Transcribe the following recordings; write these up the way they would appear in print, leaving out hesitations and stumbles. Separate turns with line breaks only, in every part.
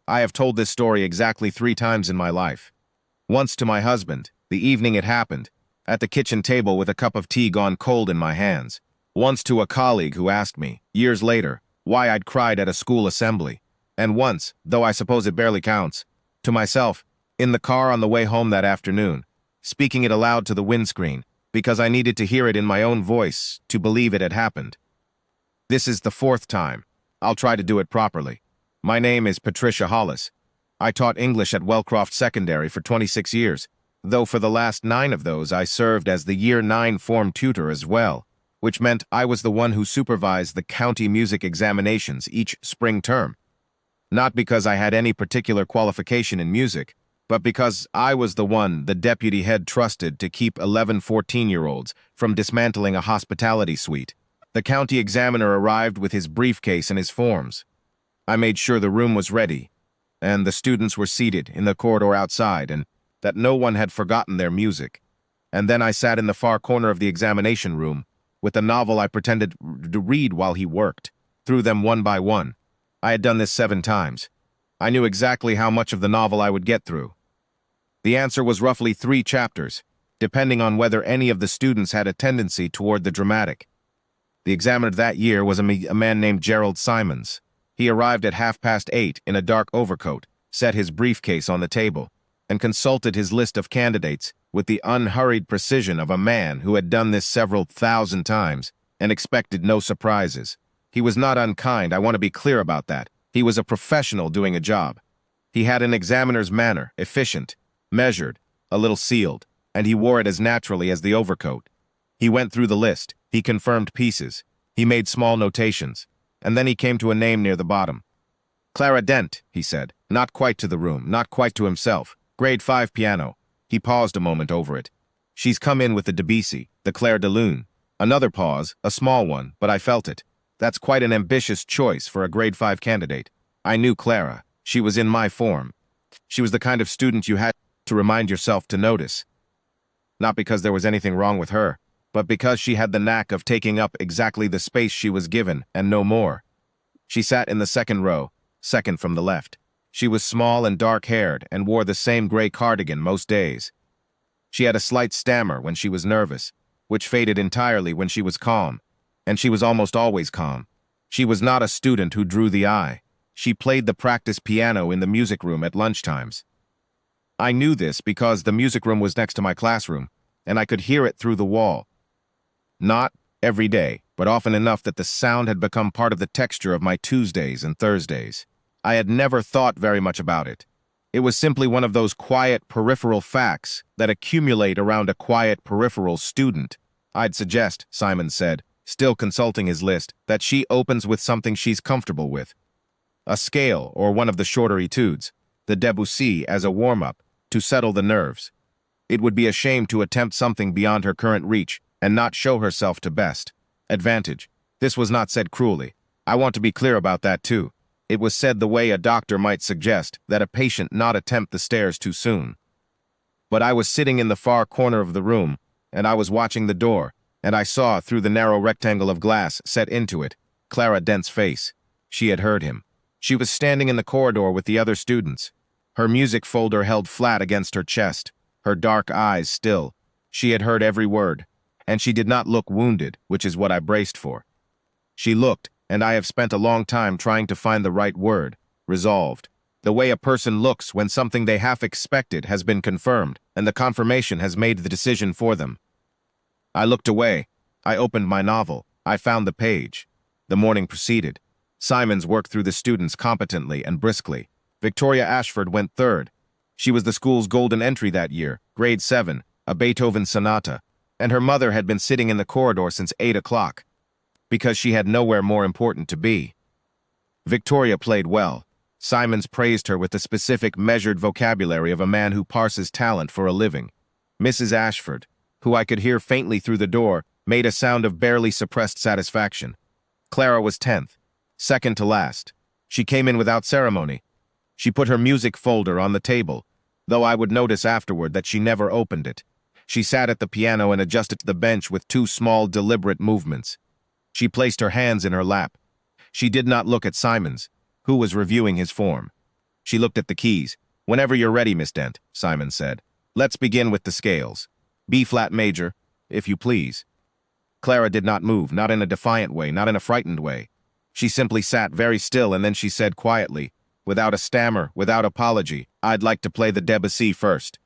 I have told this story exactly 3 times in my life. Once to my husband, the evening it happened, at the kitchen table with a cup of tea gone cold in my hands. Once to a colleague who asked me, years later, why I'd cried at a school assembly. And once, though I suppose it barely counts, to myself, in the car on the way home that afternoon, speaking it aloud to the windscreen, because I needed to hear it in my own voice to believe it had happened. This is the 4th time. I'll try to do it properly. My name is Patricia Hollis. I taught English at Wellcroft Secondary for 26 years, though for the last 9 of those I served as the Year 9 form tutor as well, which meant I was the one who supervised the county music examinations each spring term. Not because I had any particular qualification in music, but because I was the one the deputy head trusted to keep 11 14-year-olds from dismantling a hospitality suite. The county examiner arrived with his briefcase and his forms. I made sure the room was ready, and the students were seated in the corridor outside, and that no one had forgotten their music. And then I sat in the far corner of the examination room, with a novel I pretended to read while he worked, through them one by one. I had done this 7 times. I knew exactly how much of the novel I would get through. The answer was roughly 3 chapters, depending on whether any of the students had a tendency toward the dramatic. The examiner that year was a man named Gerald Simons. He arrived at 8:30 in a dark overcoat, set his briefcase on the table, and consulted his list of candidates with the unhurried precision of a man who had done this several thousand times and expected no surprises. He was not unkind, I want to be clear about that. He was a professional doing a job. He had an examiner's manner, efficient, measured, a little sealed, and he wore it as naturally as the overcoat. He went through the list, he confirmed pieces, he made small notations, and then he came to a name near the bottom. Clara Dent, he said, not quite to the room, not quite to himself. Grade 5 piano. He paused a moment over it. She's come in with the debussy, the Clair de Lune. Another pause, a small one, but I felt it. That's quite an ambitious choice for a grade 5 candidate. I knew Clara. She was in my form. She was the kind of student you had to remind yourself to notice. Not because there was anything wrong with her, but because she had the knack of taking up exactly the space she was given, and no more. She sat in the 2nd row, second from the left. She was small and dark-haired and wore the same gray cardigan most days. She had a slight stammer when she was nervous, which faded entirely when she was calm, and she was almost always calm. She was not a student who drew the eye. She played the practice piano in the music room at lunchtimes. I knew this because the music room was next to my classroom, and I could hear it through the wall. Not every day, but often enough that the sound had become part of the texture of my Tuesdays and Thursdays. I had never thought very much about it. It was simply one of those quiet peripheral facts that accumulate around a quiet peripheral student. I'd suggest, Simon said, still consulting his list, that she opens with something she's comfortable with. A scale or one of the shorter etudes, the debussy as a warm-up, to settle the nerves. It would be a shame to attempt something beyond her current reach and not show herself to best advantage. This was not said cruelly. I want to be clear about that too. It was said the way a doctor might suggest that a patient not attempt the stairs too soon. But I was sitting in the far corner of the room, and I was watching the door, and I saw through the narrow rectangle of glass set into it Clara Dent's face. She had heard him. She was standing in the corridor with the other students, her music folder held flat against her chest, her dark eyes still. She had heard every word, and she did not look wounded, which is what I braced for. She looked, and I have spent a long time trying to find the right word, resolved. The way a person looks when something they half expected has been confirmed, and the confirmation has made the decision for them. I looked away. I opened my novel. I found the page. The morning proceeded. Simons worked through the students competently and briskly. Victoria Ashford went third. She was the school's golden entry that year, grade 7, a Beethoven sonata, and her mother had been sitting in the corridor since 8 o'clock, because she had nowhere more important to be. Victoria played well. Simons praised her with the specific, measured vocabulary of a man who parses talent for a living. Mrs. Ashford, who I could hear faintly through the door, made a sound of barely suppressed satisfaction. Clara was 10th, second to last. She came in without ceremony. She put her music folder on the table, though I would notice afterward that she never opened it. She sat at the piano and adjusted to the bench with 2 small, deliberate movements. She placed her hands in her lap. She did not look at Simons, who was reviewing his form. She looked at the keys. "Whenever you're ready, Miss Dent," Simon said. "Let's begin with the scales. B-flat major, if you please." Clara did not move, not in a defiant way, not in a frightened way. She simply sat very still, and then she said quietly, without a stammer, without apology, "I'd like to play the Debussy first."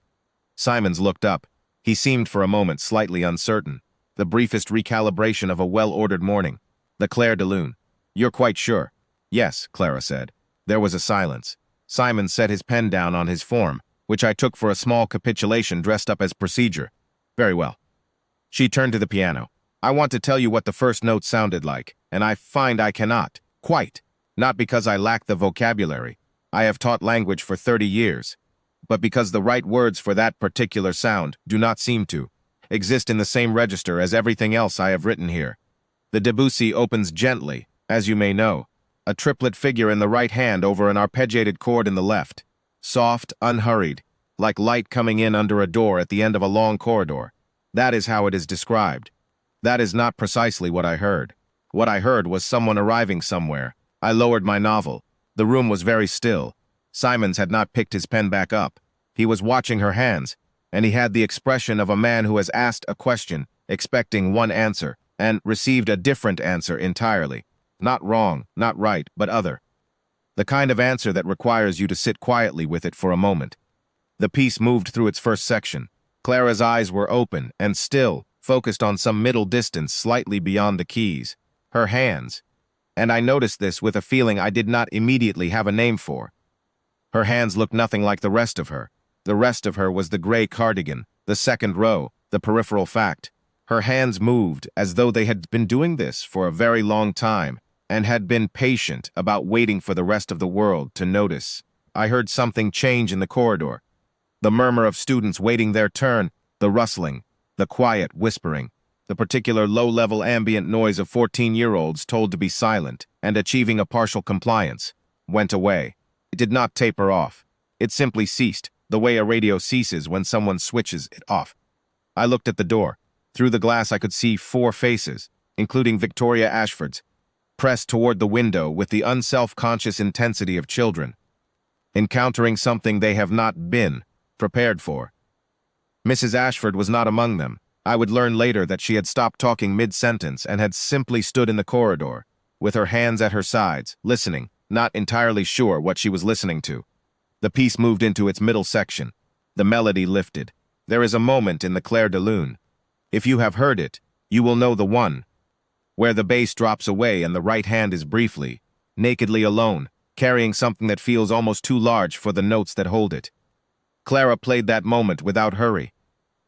Simons looked up. He seemed for a moment slightly uncertain. The briefest recalibration of a well-ordered morning. The Clair de Lune. "You're quite sure?" "Yes," Clara said. There was a silence. Simon set his pen down on his form, which I took for a small capitulation dressed up as procedure. "Very well." She turned to the piano. "I want to tell you what the first note sounded like, and I find I cannot. Quite. Not because I lack the vocabulary. I have taught language for 30 years. But because the right words for that particular sound do not seem to exist in the same register as everything else I have written here. The Debussy opens gently, as you may know, a triplet figure in the right hand over an arpeggiated chord in the left. Soft, unhurried, like light coming in under a door at the end of a long corridor. That is how it is described. That is not precisely what I heard. What I heard was someone arriving somewhere. I lowered my novel. The room was very still. Simons had not picked his pen back up. He was watching her hands, and he had the expression of a man who has asked a question, expecting one answer, and received a different answer entirely. Not wrong, not right, but other. The kind of answer that requires you to sit quietly with it for a moment. The piece moved through its first section. Clara's eyes were open and still, focused on some middle distance slightly beyond the keys. Her hands. And I noticed this with a feeling I did not immediately have a name for. Her hands looked nothing like the rest of her. The rest of her was the gray cardigan, the second row, the peripheral fact. Her hands moved as though they had been doing this for a very long time and had been patient about waiting for the rest of the world to notice. I heard something change in the corridor. The murmur of students waiting their turn, the rustling, the quiet whispering, the particular low-level ambient noise of 14-year-olds told to be silent and achieving a partial compliance, went away. It did not taper off. It simply ceased, the way a radio ceases when someone switches it off. I looked at the door. Through the glass I could see 4 faces, including Victoria Ashford's, pressed toward the window with the unself-conscious intensity of children, encountering something they have not been prepared for. Mrs. Ashford was not among them. I would learn later that she had stopped talking mid-sentence and had simply stood in the corridor, with her hands at her sides, listening, not entirely sure what she was listening to. The piece moved into its middle section. The melody lifted. There is a moment in the Clair de Lune. If you have heard it, you will know the one, where the bass drops away and the right hand is briefly, nakedly alone, carrying something that feels almost too large for the notes that hold it. Clara played that moment without hurry,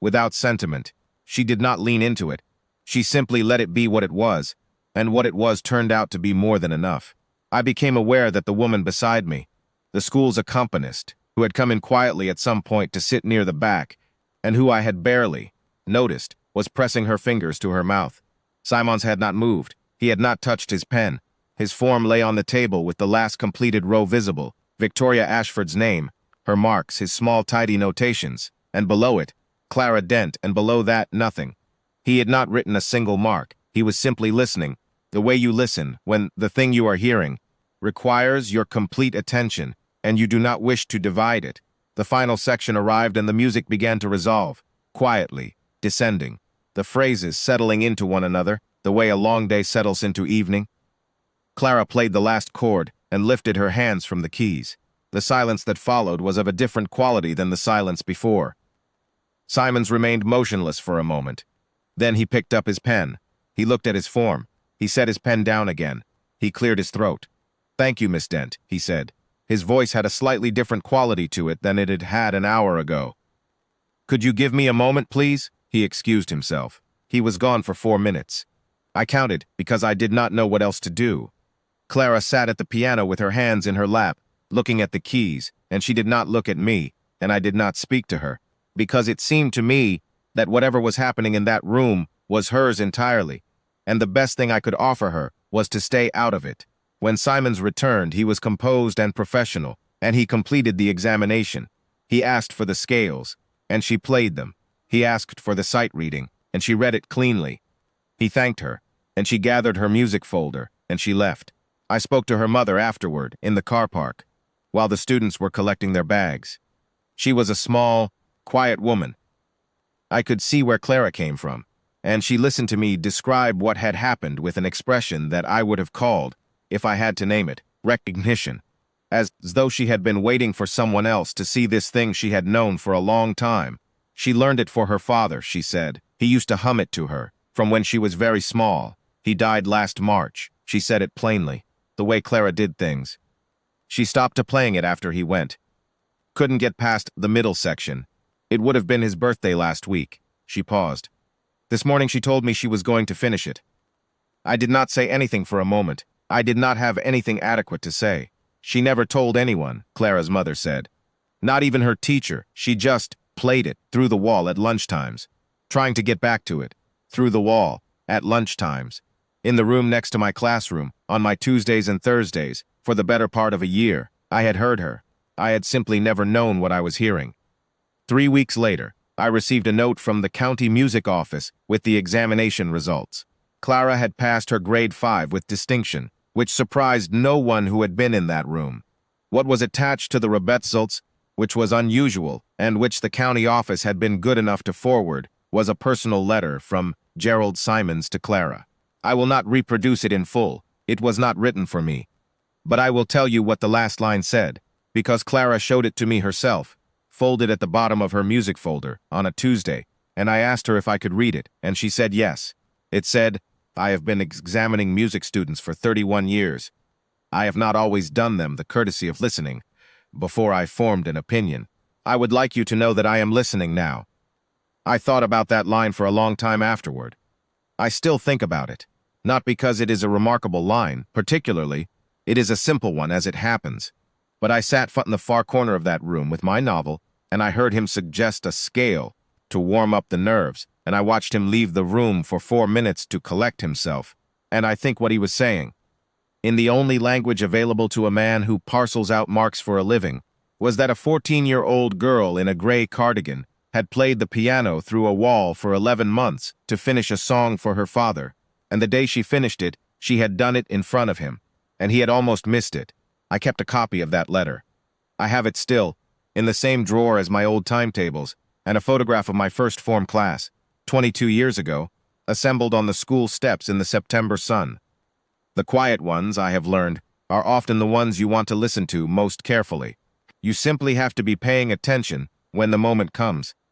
without sentiment. She did not lean into it. She simply let it be what it was, and what it was turned out to be more than enough. I became aware that the woman beside me, the school's accompanist, who had come in quietly at some point to sit near the back, and who I had barely noticed, was pressing her fingers to her mouth. Simons had not moved. He had not touched his pen. His form lay on the table with the last completed row visible, Victoria Ashford's name, her marks, his small tidy notations, and below it, Clara Dent, and below that, nothing. He had not written a single mark. He was simply listening, the way you listen when the thing you are hearing requires your complete attention, and you do not wish to divide it. The final section arrived and the music began to resolve, quietly, descending, the phrases settling into one another, the way a long day settles into evening. Clara played the last chord and lifted her hands from the keys. The silence that followed was of a different quality than the silence before. Simons remained motionless for a moment. Then he picked up his pen. He looked at his form. He set his pen down again. He cleared his throat. "Thank you, Miss Dent," he said. His voice had a slightly different quality to it than it had had an hour ago. "Could you give me a moment, please?" He excused himself. He was gone for 4 minutes. I counted because I did not know what else to do. Clara sat at the piano with her hands in her lap, looking at the keys, and she did not look at me, and I did not speak to her, because it seemed to me that whatever was happening in that room was hers entirely, and the best thing I could offer her was to stay out of it. When Simons returned, he was composed and professional, and he completed the examination. He asked for the scales, and she played them. He asked for the sight reading, and she read it cleanly. He thanked her, and she gathered her music folder, and she left. I spoke to her mother afterward, in the car park. while the students were collecting their bags. She was a small, quiet woman. I could see where Clara came from, and she listened to me describe what had happened with an expression that I would have called, if I had to name it, recognition, as though she had been waiting for someone else to see this thing she had known for a long time. She learned it for her father, she said. He used to hum it to her, from when she was very small. He died last March. She said it plainly, the way Clara did things. She stopped playing it after he went. Couldn't get past the middle section. It would have been his birthday last week. She paused. This morning she told me she was going to finish it. I did not say anything for a moment. I did not have anything adequate to say. She never told anyone, Clara's mother said. Not even her teacher. She just played it through the wall at lunchtimes. Trying to get back to it. Through the wall, at lunchtimes. In the room next to my classroom, on my Tuesdays and Thursdays, for the better part of a year, I had heard her. I had simply never known what I was hearing. 3 weeks later, I received a note from the county music office with the examination results. Clara had passed her grade 5 with distinction, which surprised no one who had been in that room. What was attached to the results, which was unusual, and which the county office had been good enough to forward, was a personal letter from Gerald Simons to Clara. I will not reproduce it in full. It was not written for me. But I will tell you what the last line said, because Clara showed it to me herself, folded at the bottom of her music folder, on a Tuesday, and I asked her if I could read it, and she said yes. It said, I have been examining music students for 31 years. I have not always done them the courtesy of listening, before I formed an opinion. I would like you to know that I am listening now. I thought about that line for a long time afterward. I still think about it, not because it is a remarkable line, particularly, it is a simple one as it happens. But I sat in the far corner of that room with my novel, and I heard him suggest a scale to warm up the nerves, and I watched him leave the room for 4 minutes to collect himself, and I think what he was saying, in the only language available to a man who parcels out marks for a living, was that a 14-year-old girl in a gray cardigan had played the piano through a wall for 11 months to finish a song for her father, and the day she finished it, she had done it in front of him, and he had almost missed it. I kept a copy of that letter. I have it still, in the same drawer as my old timetables, and a photograph of my first form class, 22 years ago, assembled on the school steps in the September sun. The quiet ones, I have learned, are often the ones you want to listen to most carefully. You simply have to be paying attention when the moment comes.